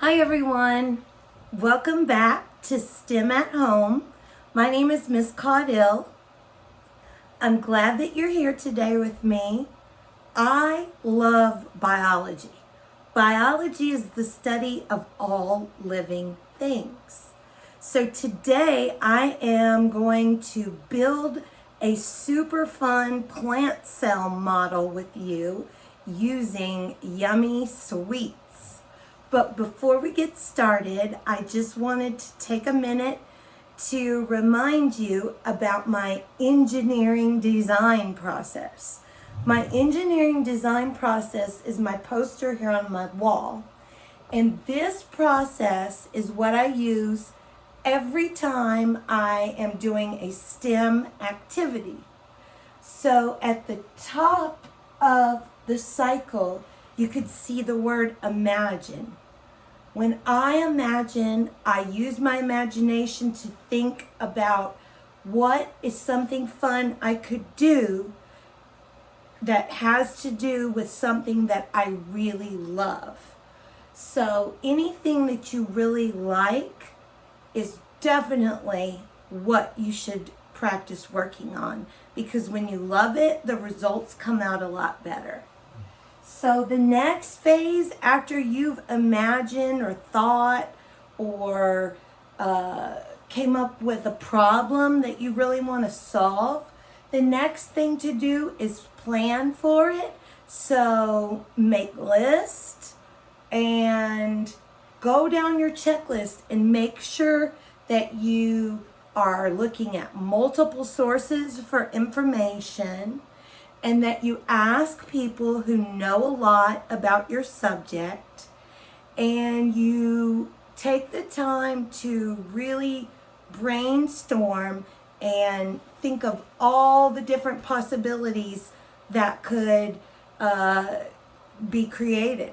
Hi everyone, welcome back to STEM at Home. My name is Miss Caudill. I'm glad that you're here today with me. I love biology. Biology is the study of all living things. So today I am going to build a super fun plant cell model with you using yummy sweets. But before we get started, I just wanted to take a minute to remind you about my engineering design process. My engineering design process is my poster here on my wall. And this process is what I use every time I am doing a STEM activity. So at the top of the cycle, you could see the word imagine. When I imagine, I use my imagination to think about what is something fun I could do that has to do with something that I really love. So anything that you really like is definitely what you should practice working on, because when you love it, the results come out a lot better. So the next phase, after you've imagined or thought or came up with a problem that you really want to solve, the next thing to do is plan for it. So make lists and go down your checklist and make sure that you are looking at multiple sources for information, and that you ask people who know a lot about your subject, and you take the time to really brainstorm and think of all the different possibilities that could be created.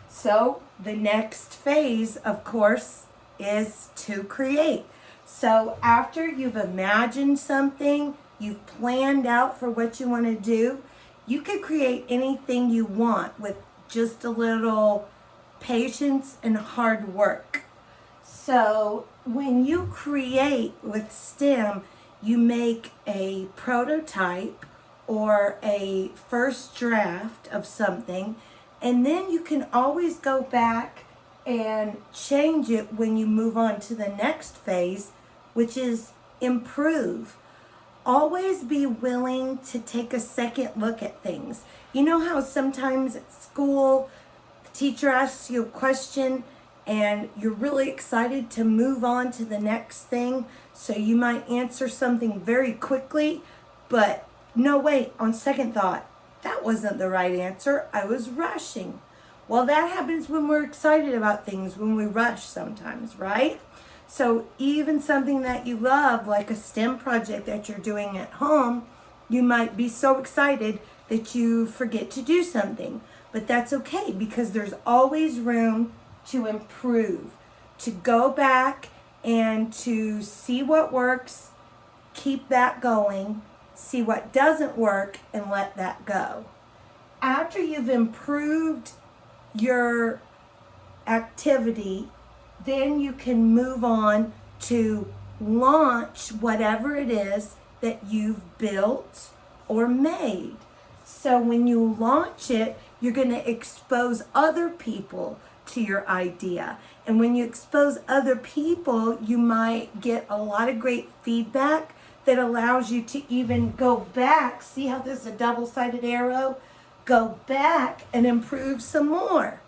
So the next phase, of course, is to create. So after you've imagined something, you've planned out for what you want to do, you could create anything you want with just a little patience and hard work. So when you create with STEM, you make a prototype or a first draft of something, and then you can always go back and change it when you move on to the next phase, which is improve. Always be willing to take a second look at things. You know how sometimes at school, the teacher asks you a question and you're really excited to move on to the next thing, so you might answer something very quickly, but no, wait, on second thought, that wasn't the right answer. I was rushing. Well, that happens when we're excited about things, when we rush sometimes, right? So even something that you love, like a STEM project that you're doing at home, you might be so excited that you forget to do something. But that's okay, because there's always room to improve, to go back and to see what works, keep that going, see what doesn't work, and let that go. After you've improved your activity, then you can move on to launch whatever it is that you've built or made. So when you launch it, you're going to expose other people to your idea. And when you expose other people, you might get a lot of great feedback that allows you to even go back. See how this is a double-sided arrow? Go back and improve some more,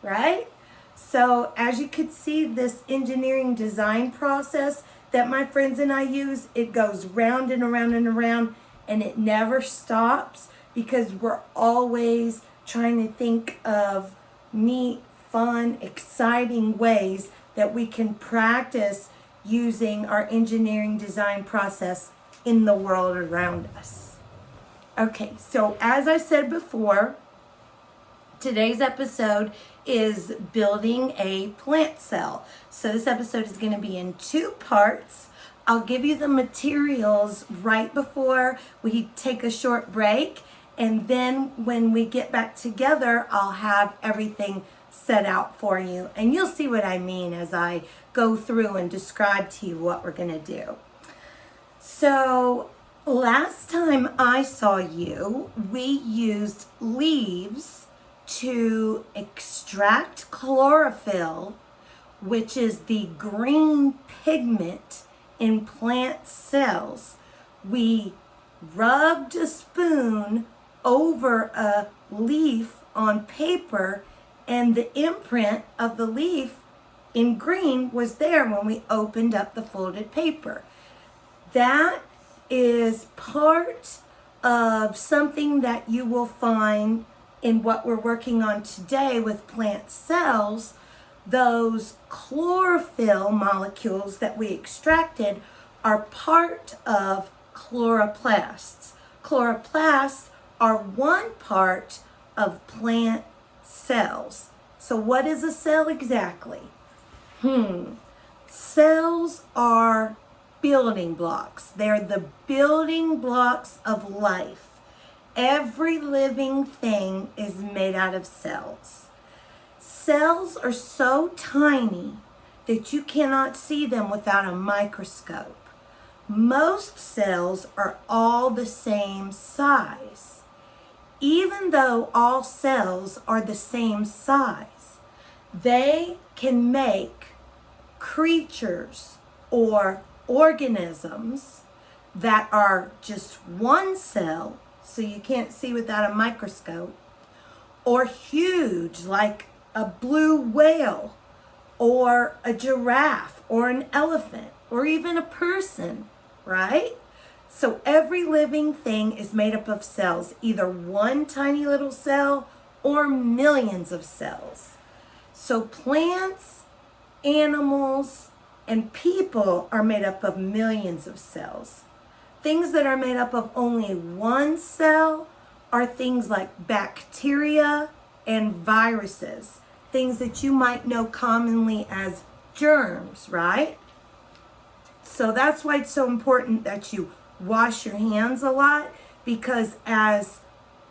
right? So as you could see, this engineering design process that my friends and I use, it goes round and around and around, and it never stops, because we're always trying to think of neat, fun, exciting ways that we can practice using our engineering design process in the world around us. Okay, so as I said before, today's episode is building a plant cell. So this episode is going to be in two parts. I'll give you the materials right before we take a short break, and then when we get back together, I'll have everything set out for you, and you'll see what I mean as I go through and describe to you what we're going to do. So last time I saw you, we used leaves to extract chlorophyll, which is the green pigment in plant cells. We rubbed a spoon over a leaf on paper, and the imprint of the leaf in green was there when we opened up the folded paper. That is part of something that you will find in what we're working on today with plant cells. Those chlorophyll molecules that we extracted are part of chloroplasts. Chloroplasts are one part of plant cells. So what is a cell exactly? Cells are building blocks. They're the building blocks of life. Every living thing is made out of cells. Cells are so tiny that you cannot see them without a microscope. Most cells are all the same size. Even though all cells are the same size, they can make creatures or organisms that are just one cell, so you can't see without a microscope, or huge like a blue whale or a giraffe or an elephant or even a person, right? So every living thing is made up of cells, either one tiny little cell or millions of cells. So plants, animals, and people are made up of millions of cells. Things that are made up of only one cell are things like bacteria and viruses, things that you might know commonly as germs, right? So that's why it's so important that you wash your hands a lot, because as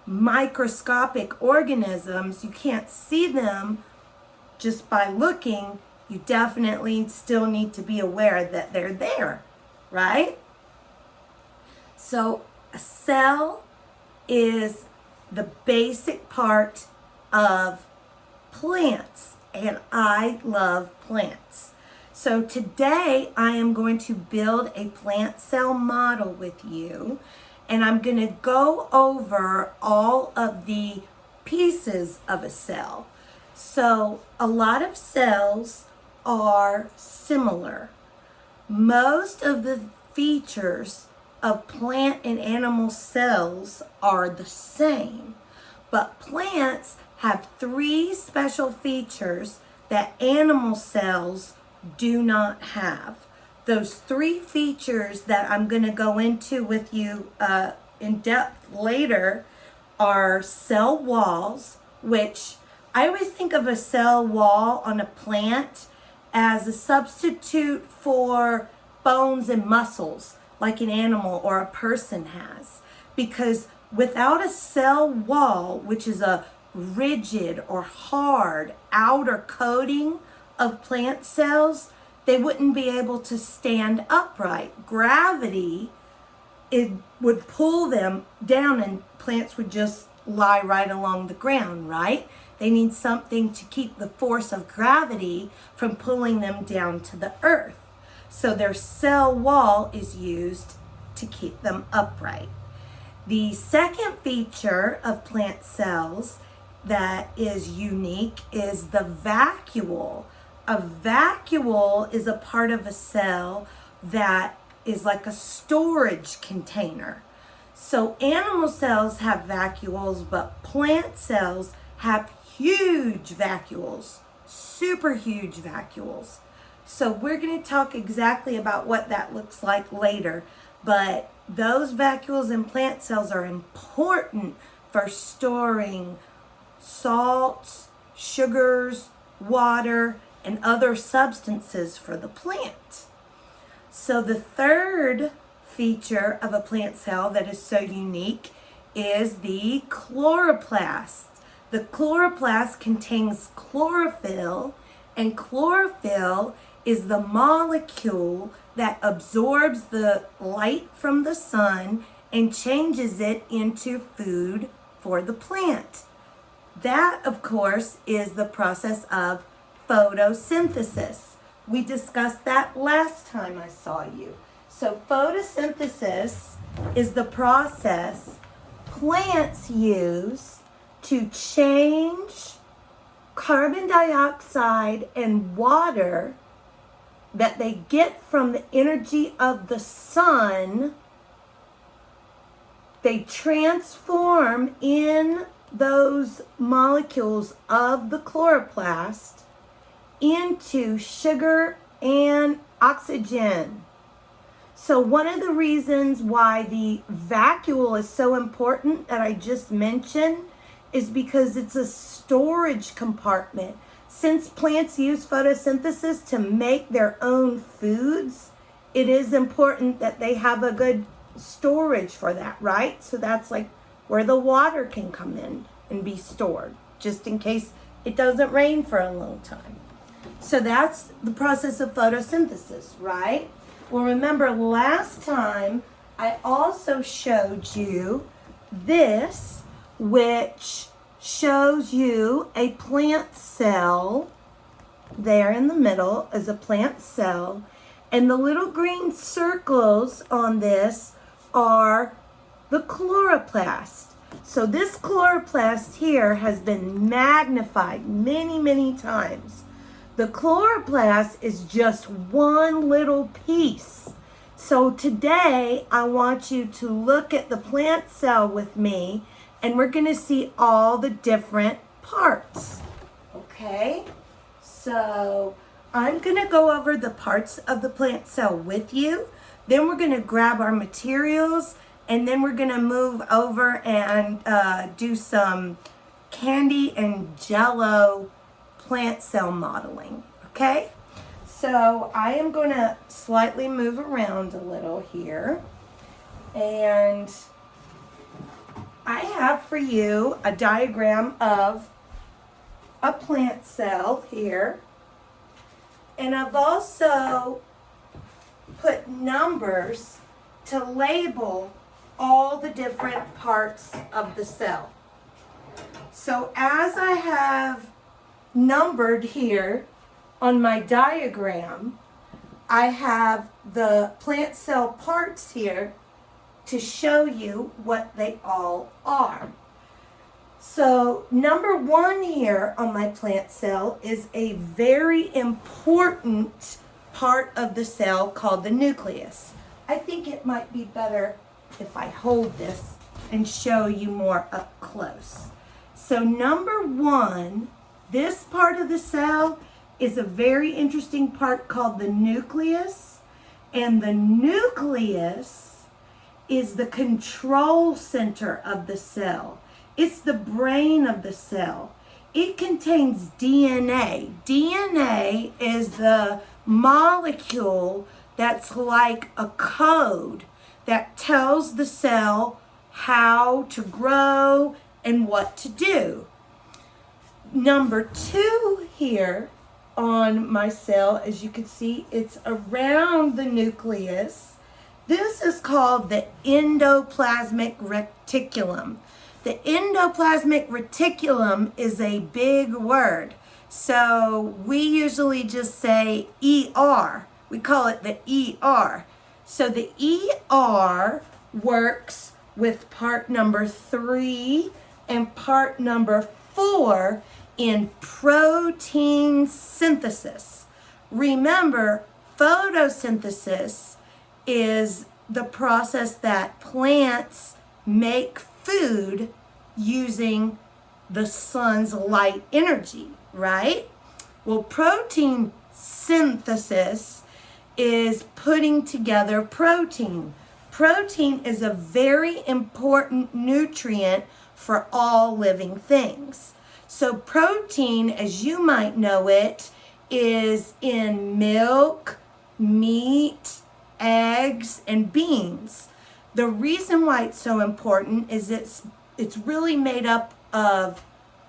microscopic organisms, you can't see them just by looking. You definitely still need to be aware that they're there, right? So a cell is the basic part of plants, and I love plants. So today I am going to build a plant cell model with you, and I'm going to go over all of the pieces of a cell. So a lot of cells are similar. Most of the features of plant and animal cells are the same, but plants have 3 special features that animal cells do not have. Those 3 features that I'm going to go into with you in depth later are cell walls, which I always think of a cell wall on a plant as a substitute for bones and muscles like an animal or a person has. Because without a cell wall, which is a rigid or hard outer coating of plant cells, they wouldn't be able to stand upright. Gravity, it would pull them down and plants would just lie right along the ground, right? They need something to keep the force of gravity from pulling them down to the earth. So their cell wall is used to keep them upright. The second feature of plant cells that is unique is the vacuole. A vacuole is a part of a cell that is like a storage container. So animal cells have vacuoles, but plant cells have huge vacuoles, super huge vacuoles. So we're going to talk exactly about what that looks like later, but those vacuoles in plant cells are important for storing salts, sugars, water, and other substances for the plant. So the third feature of a plant cell that is so unique is the chloroplast. The chloroplast contains chlorophyll, and chlorophyll is the molecule that absorbs the light from the sun and changes it into food for the plant. That, of course, is the process of photosynthesis. We discussed that last time I saw you. So photosynthesis is the process plants use to change carbon dioxide and water that they get from the energy of the sun. They transform in those molecules of the chloroplast into sugar and oxygen. So one of the reasons why the vacuole is so important that I just mentioned is because it's a storage compartment. Since plants use photosynthesis to make their own foods, it is important that they have a good storage for that, right? So that's like where the water can come in and be stored, just in case it doesn't rain for a long time. So that's the process of photosynthesis, right? Well, remember last time I also showed you this, which shows you a plant cell. There in the middle is a plant cell, and the little green circles on this are the chloroplast. So this chloroplast here has been magnified many, many times. The chloroplast is just one little piece. So today I want you to look at the plant cell with me, and we're going to see all the different parts. Okay? So I'm going to go over the parts of the plant cell with you. Then we're going to grab our materials, and then we're going to move over and do some candy and jello plant cell modeling. Okay? So I am going to slightly move around a little here. And I have for you a diagram of a plant cell here. And I've also put numbers to label all the different parts of the cell. So as I have numbered here on my diagram, I have the plant cell parts here to show you what they all are. So number 1 here on my plant cell is a very important part of the cell called the nucleus. I think it might be better if I hold this and show you more up close. So number 1, this part of the cell is a very interesting part called the nucleus. And the nucleus is the control center of the cell. It's the brain of the cell. It contains DNA. DNA is the molecule that's like a code that tells the cell how to grow and what to do. Number 2 here on my cell, as you can see, it's around the nucleus. This is called the endoplasmic reticulum. The endoplasmic reticulum is a big word. So we usually just say ER. We call it the ER. So the ER works with part number 3 and part number 4 in protein synthesis. Remember, photosynthesis is the process that plants make food using the sun's light energy, right? Well, protein synthesis is putting together protein. Protein is a very important nutrient for all living things. So protein, as you might know it, is in milk, meat, eggs, and beans. The reason why it's so important is it's really made up of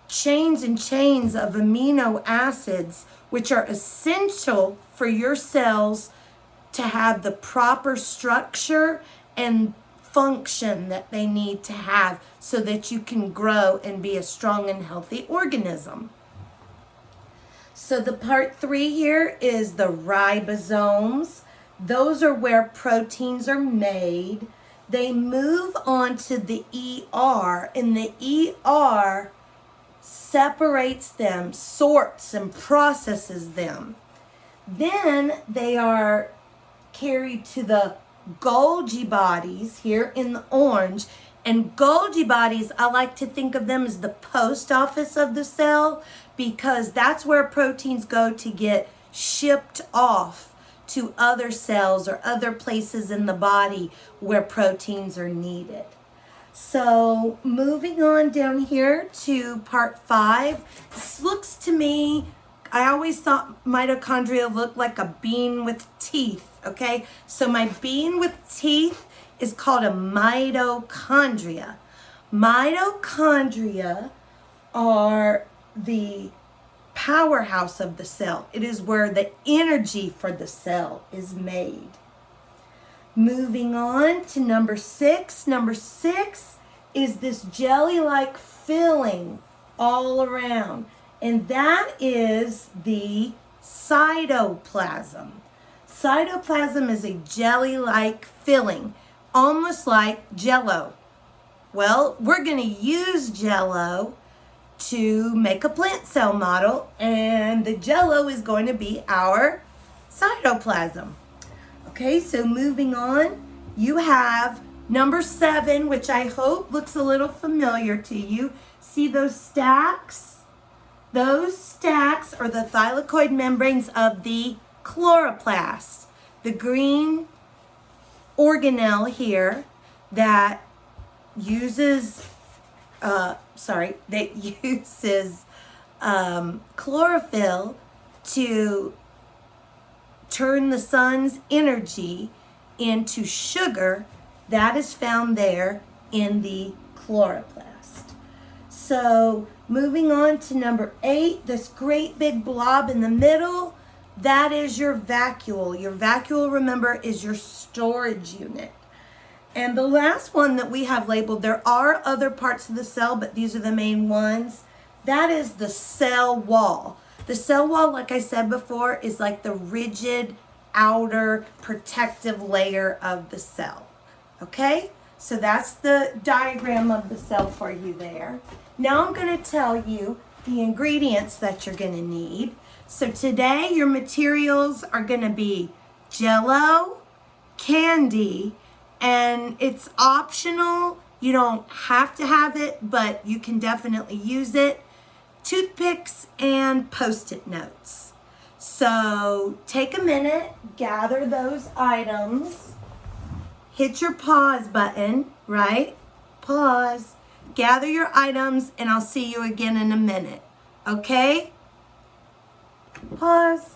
chains and chains of amino acids, which are essential for your cells to have the proper structure and function that they need to have so that you can grow and be a strong and healthy organism. So the part 3 here is the ribosomes. Those are where proteins are made. They move on to the ER, and the ER separates them, sorts and processes them. Then they are carried to the Golgi bodies here in the orange. And Golgi bodies, I like to think of them as the post office of the cell, because that's where proteins go to get shipped off to other cells or other places in the body where proteins are needed. So moving on down here to part 5, this looks to me, I always thought mitochondria looked like a bean with teeth, okay? So my bean with teeth is called a mitochondria. Mitochondria are the powerhouse of the cell. It is where the energy for the cell is made. Moving on to number 6. Number 6 is this jelly-like filling all around, and that is the cytoplasm. Cytoplasm is a jelly-like filling, almost like Jell-O. Well, we're going to use Jell-O to make a plant cell model, and the Jell-O is going to be our cytoplasm. Okay, so moving on, you have number 7, which I hope looks a little familiar to you. See those stacks? Those stacks are the thylakoid membranes of the chloroplast, the green organelle here that uses chlorophyll to turn the sun's energy into sugar. That is found there in the chloroplast. So moving on to number 8, this great big blob in the middle, that is your vacuole. Your vacuole, remember, is your storage unit. And the last one that we have labeled, there are other parts of the cell, but these are the main ones. That is the cell wall. The cell wall, like I said before, is like the rigid outer protective layer of the cell. Okay? So that's the diagram of the cell for you there. Now I'm going to tell you the ingredients that you're going to need. So today your materials are going to be Jell-O, candy, and it's optional. You don't have to have it, but you can definitely use it. Toothpicks and Post-it notes. So take a minute, gather those items, hit your pause button, right? Pause, gather your items, and I'll see you again in a minute. Okay? Pause.